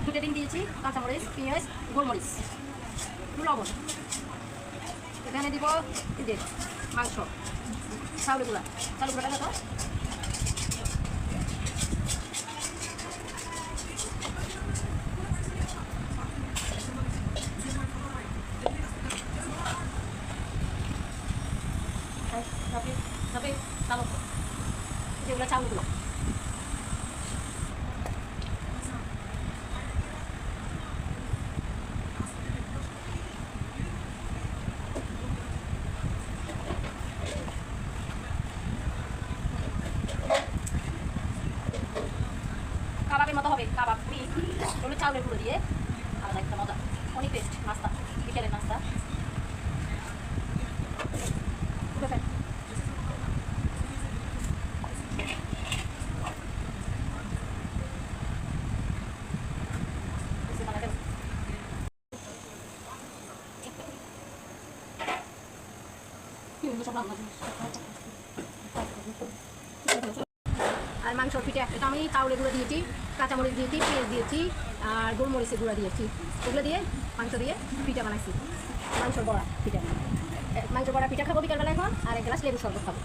দুটো ডিম দিয়েছি, কাঁচামরিচ, পেঁয়াজ, গোলমরিচ, লবণ। এখানে দিব যে মাংস, চাউলের গুঁড়া। চাউলের গুঁড়াটা দেখো, যেগুলো চাউলগুলো কাবাবের মতো হবে। কাবাব ওগুলো চাউলের গুঁড়ো দিয়ে আলাদা একটা মজা, অনেক টেস্ট। নাস্তা, বিকেলের নাস্তা। আর মাংসর পিঠে এটা আমি চাউলের গুঁড়ো দিয়েছি, কাঁচামরিচ দিয়েছি, পেঁয়াজ দিয়েছি আর গোলমরিচের গুঁড়া দিয়েছি। এগুলো দিয়ে মাংস দিয়ে পিঠা বানাইছি, মাংসর বড়া পিঠা। মাংসর বড়া পিঠা খাবো বিকালবেলা এখন, আর এক গ্লাস লেবু শরবত খাবো।